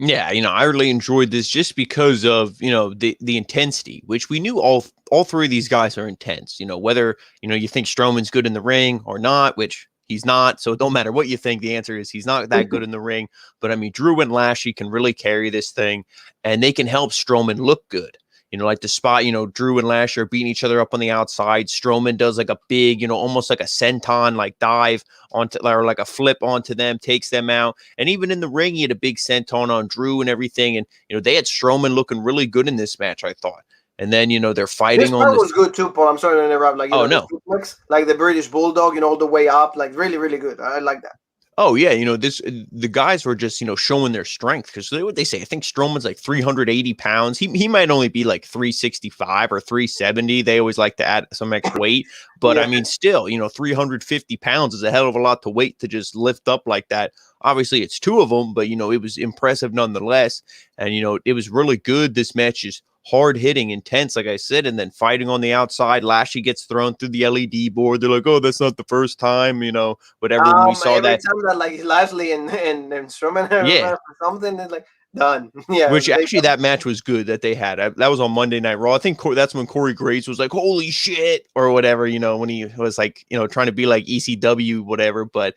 Yeah, I really enjoyed this just because of, the intensity, which we knew all three of these guys are intense. Whether, you think Strowman's good in the ring or not, which he's not. So it don't matter what you think. The answer is he's not that good in the ring. But I mean, Drew and Lashley can really carry this thing, and they can help Strowman look good. Like the spot, Drew and Lashley are beating each other up on the outside. Strowman does like a big, almost like a senton, like dive onto, or like a flip onto them, takes them out. And even in the ring, he had a big senton on Drew and everything. And, they had Strowman looking really good in this match, I thought. And then, they're fighting This on part this. was good too, Paul. I'm sorry to interrupt. Like, Oh, the no. suplex, like the British Bulldog, all the way up, like really, really good. I like that. Oh yeah, the guys were just showing their strength because what they say. I think Strowman's like 380 pounds. He might only be like 365 or 370. They always like to add some extra weight, but Yeah. I mean, still, 350 pounds is a hell of a lot to weight to just lift up like that. Obviously, it's two of them, but it was impressive nonetheless, and it was really good. This match is hard hitting, intense, like I said, and then fighting on the outside. Lashley gets thrown through the LED board. They're like, "Oh, that's not the first time," whatever. When we saw Every that, time that like Lashley and Strowman yeah. or something, it's like done. Yeah. Which actually, that match was good that they had. That was on Monday Night Raw. I think that's when Corey Graves was like, "Holy shit," or whatever. When he was like, trying to be like ECW, whatever. But,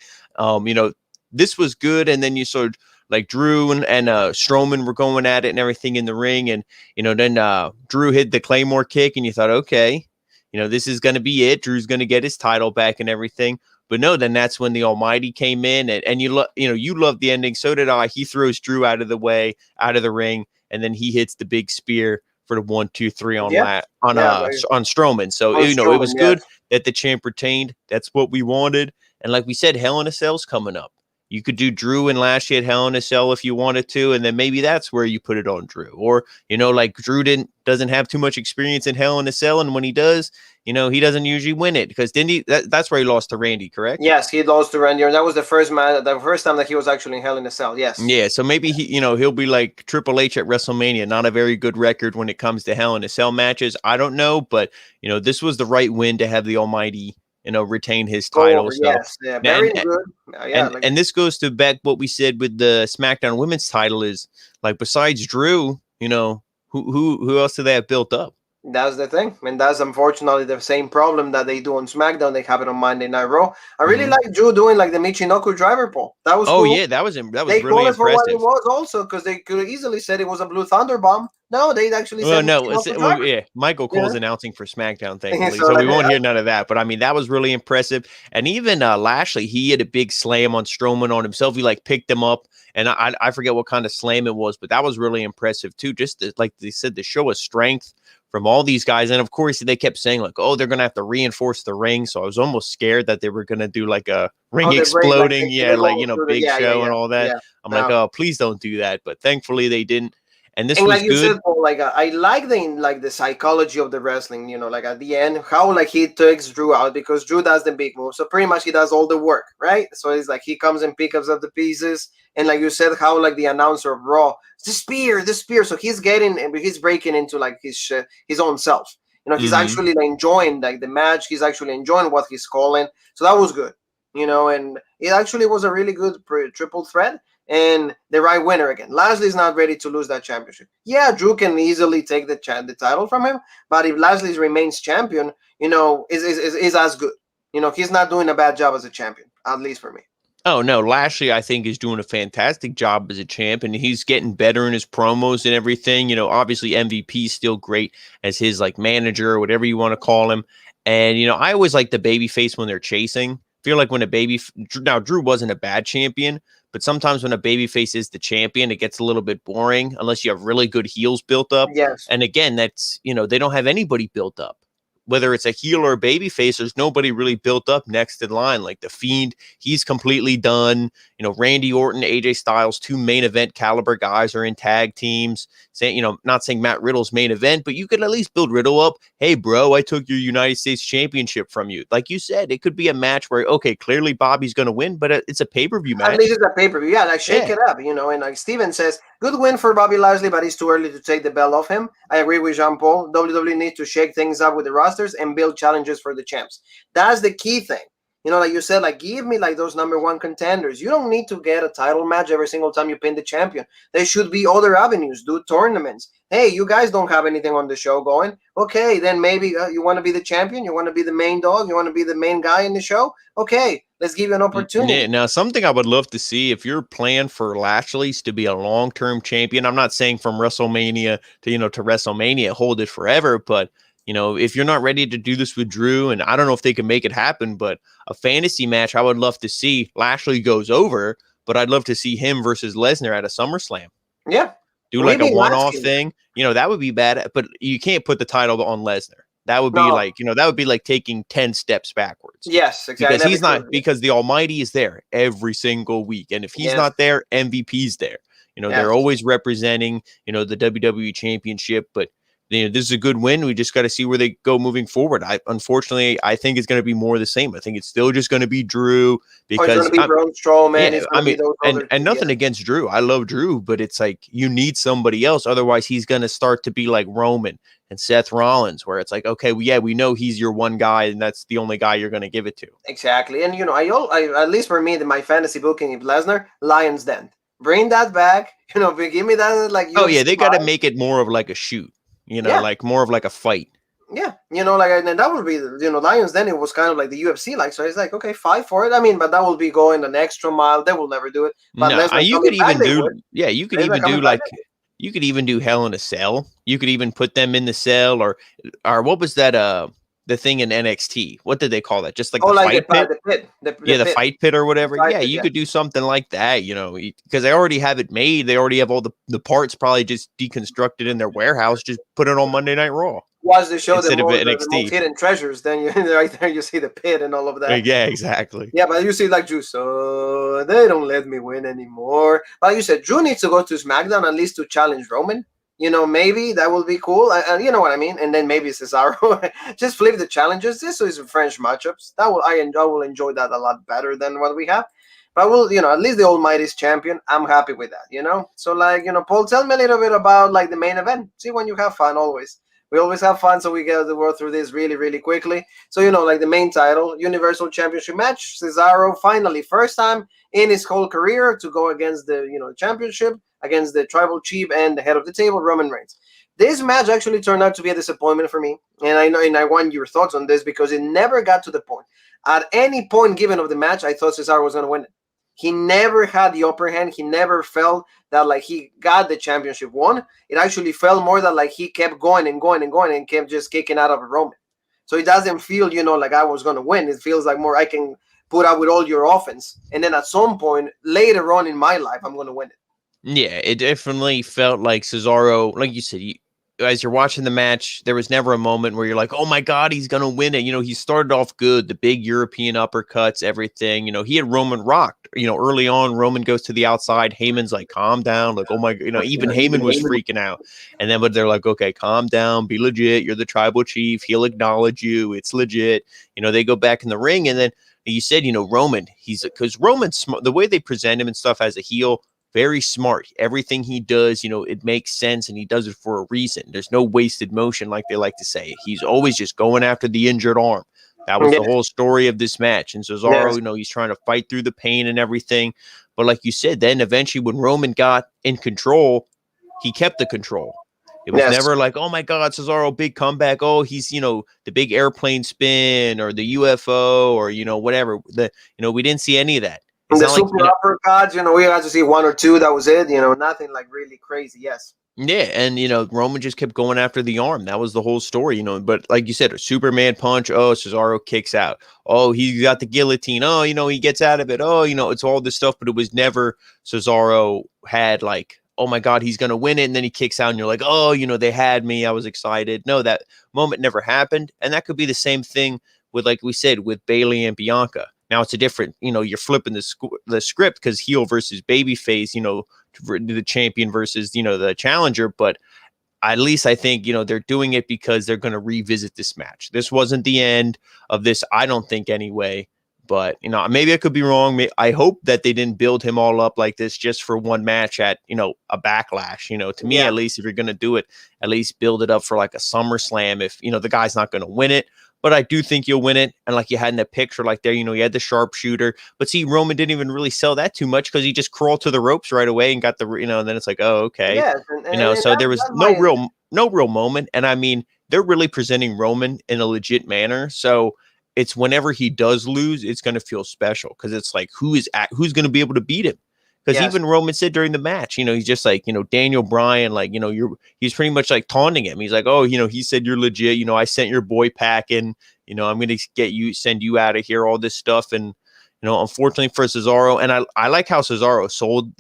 this was good. And then you saw like Drew and Strowman were going at it and everything in the ring, and then Drew hit the Claymore kick, and you thought, okay, this is going to be it. Drew's going to get his title back and everything. But no, then that's when the Almighty came in, and you loved the ending. So did I. He throws Drew out of the way, out of the ring, and then he hits the big spear for the 1, 2, 3 on Strowman. So it was good that the champ retained. That's what we wanted. And like we said, Hell in a Cell's coming up. You could do Drew and Lashley at Hell in a Cell if you wanted to, and then maybe that's where you put it on Drew. Or, like Drew doesn't have too much experience in Hell in a Cell, and when he does, he doesn't usually win it because didn't he? That's where he lost to Randy, correct? Yes, he lost to Randy, and that was the first time that he was actually in Hell in a Cell. Yes. Yeah, so maybe he'll be like Triple H at WrestleMania, not a very good record when it comes to Hell in a Cell matches. I don't know, but this was the right win to have the Almighty retain his title. So yes, yeah, very good. And this goes to back what we said with the SmackDown Women's title is like besides Drew, who else do they have built up? That's the thing, and that's unfortunately the same problem that they do on SmackDown. They have it on Monday Night Raw. I really like Drew doing like the Michinoku driver pole. That was cool. Yeah, that was they really called it for impressive. what it was also because they could easily said it was a Blue Thunder Bomb. No, they actually said Michael Cole's announcing for SmackDown, thankfully, So so like we won't hear none of that. But I mean, that was really impressive. And even Lashley, he had a big slam on Strowman on himself. He like picked him up, and I forget what kind of slam it was, but that was really impressive too. Just like they said, to show a strength from all these guys. And of course, they kept saying like, "Oh, they're gonna have to reinforce the ring." So I was almost scared that they were gonna do like a ring exploding, big show and all that. Yeah. I'm like, "Oh, please don't do that." But thankfully, they didn't. And this and was like you good. said, Paul, like I like the psychology of the wrestling. Like at the end, how like he takes Drew out because Drew does the big move, so pretty much he does all the work, right? So it's like he comes and picks up the pieces, and like you said, how like the announcer of Raw, the spear. So he's breaking into like his own self. He's actually like, enjoying like the match. He's actually enjoying what he's calling. So that was good. And it actually was a really good triple threat. And the right winner again. Lashley's not ready to lose that championship. Yeah, Drew can easily take the title from him, but if Lashley remains champion, is as good. He's not doing a bad job as a champion, at least for me. Oh, no, Lashley, I think, is doing a fantastic job as a champ, and he's getting better in his promos and everything. Obviously MVP is still great as his like manager or whatever you want to call him. And, I always like the babyface when they're chasing. Feel like when now Drew wasn't a bad champion, but sometimes when a babyface is the champion, it gets a little bit boring unless you have really good heels built up. Yes. And again, that's, they don't have anybody built up. Whether it's a heel or a babyface, there's nobody really built up next in line. Like the Fiend, he's completely done. Randy Orton, AJ Styles, 2 main event caliber guys are in tag teams. Saying, not saying Matt Riddle's main event, but you could at least build Riddle up. Hey, bro, I took your United States Championship from you. Like you said, it could be a match where, okay, clearly Bobby's going to win, but it's a pay-per-view match. At least it's a pay-per-view. Yeah, like shake it up, And like Steven says, good win for Bobby Lashley, but it's too early to take the belt off him. I agree with Jean-Paul. WWE needs to shake things up with the rosters and build challenges for the champs. That's the key thing. You know, like you said, like give me like those number one contenders. You don't need to get a title match every single time you pin the champion. There should be other avenues. Do tournaments. Hey, you guys don't have anything on the show going. Okay, then maybe you want to be the champion. You want to be the main dog. You want to be the main guy in the show. Okay, let's give you an opportunity. Now, something I would love to see, if you're planning for Lashley's to be a long-term champion, I'm not saying from WrestleMania to WrestleMania, hold it forever, but if you're not ready to do this with Drew, and I don't know if they can make it happen, but a fantasy match, I would love to see. Lashley goes over, but I'd love to see him versus Lesnar at a SummerSlam. Yeah. Do like a one-off thing. That would be bad, but you can't put the title on Lesnar. That would be that would be like taking 10 steps backwards. Yes, exactly. Because he's not, because the Almighty is there every single week. And if he's not there, MVP's there. They're always representing, the WWE Championship, but this is a good win. We just got to see where they go moving forward. Unfortunately, I think it's going to be more of the same. I think it's still just going to be Drew because it's going to be Braun Strowman. And nothing against Drew. I love Drew, but it's like you need somebody else. Otherwise, he's going to start to be like Roman and Seth Rollins, where it's like, okay, well, we know he's your one guy, and that's the only guy you're going to give it to. Exactly. And I at least for me, my fantasy booking of Lesnar, Lion's Den. Bring that back. Give me that like. They got to make it more of like a shoot. Like more of like a fight. Yeah, and that would be, Lions. Then it was kind of like the UFC, like, so it's like, okay, fight for it. I mean, but that will be going an extra mile. They will never do it. But you could even do Hell in a Cell. You could even put them in the cell, or what was that? The thing in NXT. What did they call that? Just like fight pit. The fight pit or whatever. You could do something like that. Because they already have it made. They already have all the parts probably just deconstructed in their warehouse. Just put it on Monday Night Raw. Watch the show the most hidden treasures. Then right there you see the pit and all of that. Yeah, exactly. Yeah, but you see like Drew, so they don't let me win anymore. But you said Drew needs to go to SmackDown at least to challenge Roman. Maybe that will be cool. You know what I mean? And then maybe Cesaro. Just flip the challenges. This is French matchups. I will enjoy that a lot better than what we have. But at least the Almighty's champion. I'm happy with that, So Paul, tell me a little bit about like the main event. See, when you have fun always. We always have fun, so we get to work through this really, really quickly. So, like the main title, Universal Championship match, Cesaro finally, first time in his whole career to go against the, championship, against the tribal chief and the head of the table, Roman Reigns. This match actually turned out to be a disappointment for me. And I want your thoughts on this because it never got to the point. At any point given of the match, I thought Cesaro was going to win it. He never had the upper hand. He never felt that like he got the championship won. It actually felt more that like he kept going and going and going and kept just kicking out of Roman. So it doesn't feel, like I was going to win. It feels like more I can put up with all your offense. And then at some point later on in my life, I'm going to win it. Yeah, it definitely felt like Cesaro, like you said, as you're watching the match, there was never a moment where you're like, oh my God, he's going to win it. He started off good, the big European uppercuts, everything. He had Roman rocked. Early on, Roman goes to the outside. Heyman's like, calm down. Like, oh my, even Heyman was freaking out. And then, but they're like, okay, calm down, be legit. You're the tribal chief. He'll acknowledge you. It's legit. They go back in the ring. And then you said, Roman, because Roman's the way they present him and stuff as a heel, very smart. Everything he does, it makes sense, and he does it for a reason. There's no wasted motion, like they like to say. He's always just going after the injured arm. That was the whole story of this match. And Cesaro, he's trying to fight through the pain and everything. But like you said, then eventually when Roman got in control, he kept the control. It was never like, oh my God, Cesaro, big comeback. Oh, he's, the big airplane spin or the UFO or, whatever. We didn't see any of that. The super uppercuts, we got to see one or two. That was it. Nothing like really crazy. Yes. Yeah, and Roman just kept going after the arm. That was the whole story, But like you said, a Superman punch. Oh, Cesaro kicks out. Oh, he got the guillotine. Oh, he gets out of it. Oh, it's all this stuff. But it was never Cesaro had like, oh my God, he's gonna win it, and then he kicks out, and you're like, oh, they had me. I was excited. No, that moment never happened, and that could be the same thing with, like we said, with Bayley and Bianca. Now it's a different, you're flipping the script because heel versus babyface, the champion versus, the challenger. But at least I think, they're doing it because they're going to revisit this match. This wasn't the end of this, I don't think anyway. But, maybe I could be wrong. I hope that they didn't build him all up like this just for one match at, a Backlash. To me, at least, if you're going to do it, at least build it up for like a SummerSlam if, the guy's not going to win it. but I do think you'll win it. And like you had in the picture, like there, you had the sharpshooter, but see, Roman didn't even really sell that too much because he just crawled to the ropes right away and got the, and then it's like, oh, okay. Yes, So there was no real moment. And I mean, they're really presenting Roman in a legit manner. So it's whenever he does lose, it's going to feel special because it's like, who's going to be able to beat him? Because even Roman said during the match, he's just like, Daniel Bryan, like, he's pretty much like taunting him. He's like, oh, he said you're legit. I sent your boy packing. I'm going to send you out of here, all this stuff. And, unfortunately for Cesaro, and I like how Cesaro sold,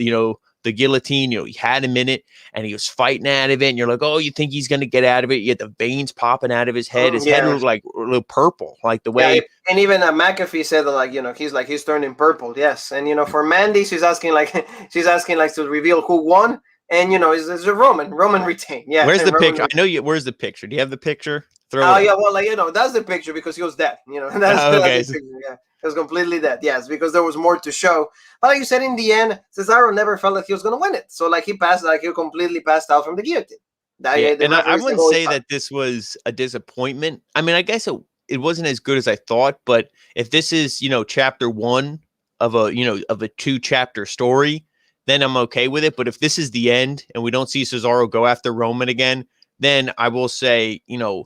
the guillotine, he had him in it and he was fighting out of it. And you're like, oh, you think he's going to get out of it? You get the veins popping out of his head. His head looked like a little purple, like the way. Yeah, and even McAfee said that, like, he's turning purple. Yes. And, for Mandy, she's asking like to reveal who won. And, it's a Roman retained. Yeah. Where's the picture? I know where's the picture? Do you have the picture? Oh, yeah. Well, that's the picture because he was dead. That's the picture. Yeah. It was completely dead, yes, because there was more to show. But like you said, in the end, Cesaro never felt like he was going to win it. So, he completely passed out from the guillotine. And I wouldn't say that this was a disappointment. I mean, I guess it wasn't as good as I thought. But if this is, chapter 1 of a 2-chapter story, then I'm okay with it. But if this is the end and we don't see Cesaro go after Roman again, then I will say,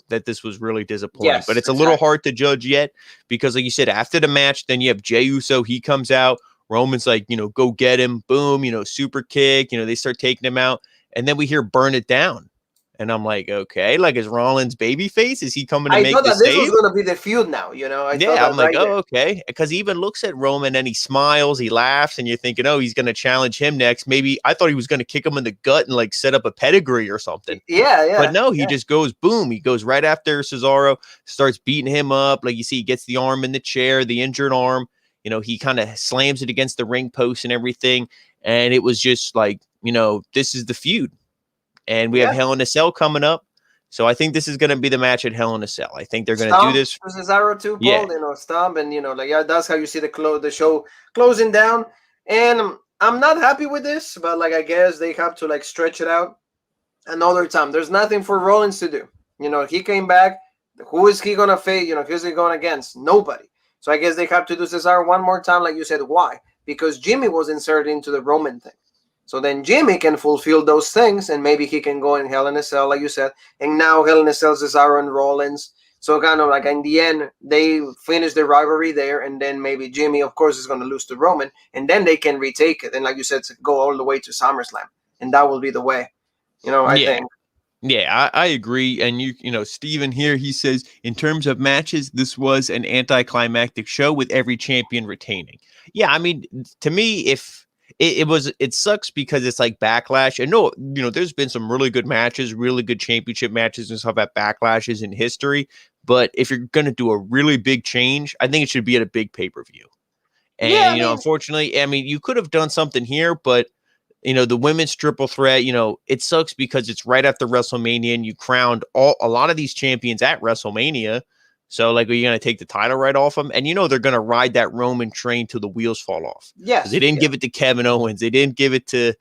that this was really disappointing. Yes, but it's a little hard to judge yet because, like you said, after the match, then you have Jey Uso. He comes out. Roman's like, go get him. Boom, super kick. They start taking him out. And then we hear burn it down. And I'm like, okay, like is Rollins babyface? Is he coming to make the save? I thought that this was going to be the feud now, I'm like, oh, okay. Because he even looks at Roman and he smiles, he laughs, and you're thinking, oh, he's going to challenge him next. Maybe I thought he was going to kick him in the gut and like set up a pedigree or something. Yeah. But no, he just goes, boom. He goes right after Cesaro, starts beating him up. Like you see, he gets the arm in the chair, the injured arm. He kind of slams it against the ring post and everything. And it was just like, this is the feud. And we have Hell in a Cell coming up. So I think this is going to be the match at Hell in a Cell. I think they're going to do this. Cesaro too, Paul, stomp. And, that's how you see the show closing down. And I'm not happy with this, but, I guess they have to, stretch it out another time. There's nothing for Rollins to do. He came back. Who is he going to face? Who's he going against? Nobody. So I guess they have to do Cesaro one more time, like you said. Why? Because Jimmy was inserted into the Roman thing. So then Jimmy can fulfill those things, and maybe he can go in Hell in a Cell, like you said. And now Hell in a Cell, Cesaro and Rollins. So kind of like in the end, they finish the rivalry there, and then maybe Jimmy, of course, is going to lose to Roman, and then they can retake it. And like you said, go all the way to SummerSlam, and that will be the way. I think. Yeah, I agree. And Steven here, he says, in terms of matches, this was an anticlimactic show with every champion retaining. Yeah, I mean, to me, if it sucks because it's like Backlash. And no, there's been some really good matches, really good championship matches and stuff at Backlashes in history. But if you're going to do a really big change, I think it should be at a big pay-per-view. And, unfortunately, I mean, you could have done something here, but, the women's triple threat, it sucks because it's right after WrestleMania and you crowned a lot of these champions at WrestleMania. So, are you going to take the title right off them? And, they're going to ride that Roman train till the wheels fall off. Yes. They didn't give it to Kevin Owens. They didn't give it to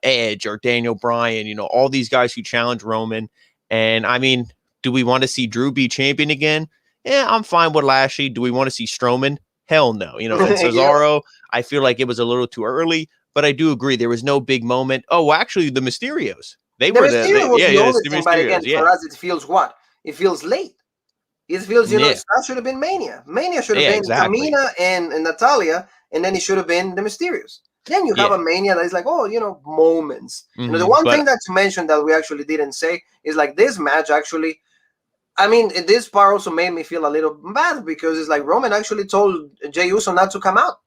Edge or Daniel Bryan, all these guys who challenge Roman. And, I mean, do we want to see Drew be champion again? Yeah, I'm fine with Lashley. Do we want to see Strowman? Hell no. And Cesaro, I feel like it was a little too early. But I do agree. There was no big moment. Oh, actually, the Mysterios. They were the Mysterios. But again, for us, it feels what? It feels late. It feels, that should have been Mania. Mania should have been Tamina and Natalia, and then it should have been the Mysterios. Then you have a Mania that is like, moments. Mm-hmm, the one thing that's mentioned that we actually didn't say is this match actually, I mean, this part also made me feel a little bad because it's like Roman actually told Jey Uso not to come out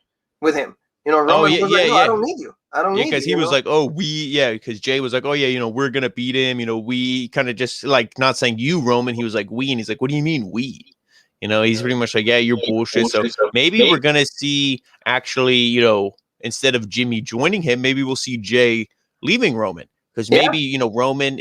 with him. Roman was like, I don't need you. I don't need you. Because he was like, because Jay was like, we're going to beat him. We kind of just not saying you, Roman. He was like, we. And he's like, what do you mean we? He's pretty much like, you're bullshit. So maybe we're going to see actually, instead of Jimmy joining him, maybe we'll see Jay leaving Roman. Because maybe, Roman,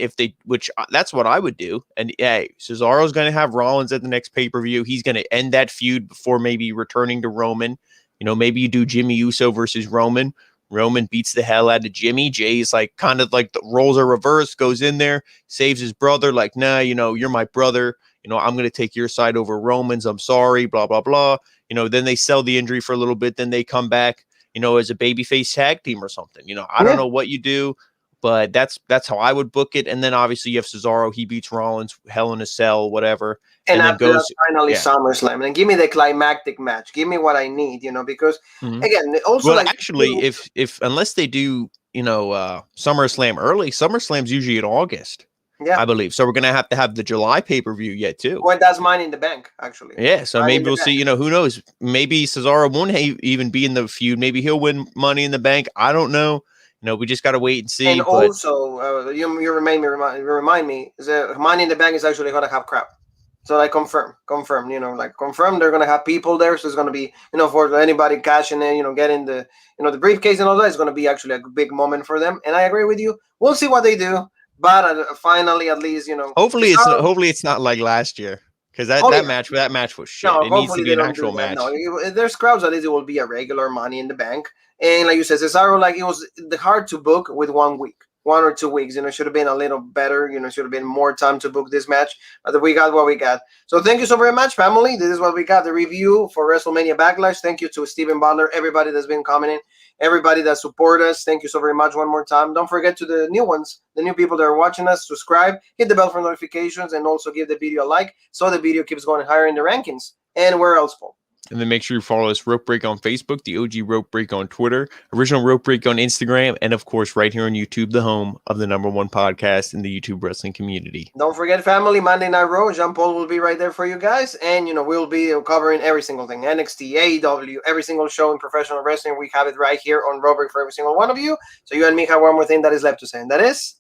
that's what I would do. And Cesaro's going to have Rollins at the next pay-per-view. He's going to end that feud before maybe returning to Roman. Maybe you do Jimmy Uso versus Roman. Roman beats the hell out of Jimmy. Jay's kind of the roles are reversed, goes in there, saves his brother. Like, nah, you're my brother. I'm going to take your side over Roman's. I'm sorry, blah, blah, blah. Then they sell the injury for a little bit. Then they come back, as a babyface tag team or something. I don't know what you do, but that's how I would book it. And then obviously you have Cesaro. He beats Rollins, Hell in a Cell, whatever. And then after that, finally SummerSlam. And give me the climactic match. Give me what I need, because again, also actually, if unless they do, SummerSlam early, SummerSlam's usually in August. Yeah, I believe. So we're gonna have to have the July pay-per-view yet too. Well, that's Money in the Bank, actually. Yeah, so maybe we'll see. Who knows? Maybe Cesaro won't even be in the feud. Maybe he'll win Money in the Bank. I don't know. We just got to wait and see. And also, you remind me, the Money in the Bank is actually gonna have crowd. So confirm, confirm they're gonna have people there. So it's gonna be, for anybody cashing in, getting the, the briefcase and all that. It's gonna be actually a big moment for them. And I agree with you. We'll see what they do. But finally, at least, hopefully it's not like last year, because that match was shit. It needs to be an actual match. No, if there's crowds, at least it will be a regular Money in the Bank. And like you said, Cesaro, it was hard to book with 1 week. 1 or 2 weeks, should have been a little better, should have been more time to book this match. But we got what we got. So thank you so very much, family. This is what we got, the review for WrestleMania Backlash. Thank you to Stephen Butler, everybody that's been commenting, everybody that support us. Thank you so very much one more time. Don't forget to the new ones, the new people that are watching us, subscribe, hit the bell for notifications, and also give the video a like so the video keeps going higher in the rankings. And where else, Paul? And then make sure you follow us, Rope Break on Facebook, the OG Rope Break on Twitter, Original Rope Break on Instagram, and of course, right here on YouTube, the home of the #1 podcast in the YouTube wrestling community. Don't forget, family, Monday Night Raw. Jean Paul will be right there for you guys. And, we'll be covering every single thing. NXT, AEW, every single show in professional wrestling. We have it right here on Rope Break for every single one of you. So you and me have one more thing that is left to say, and that is...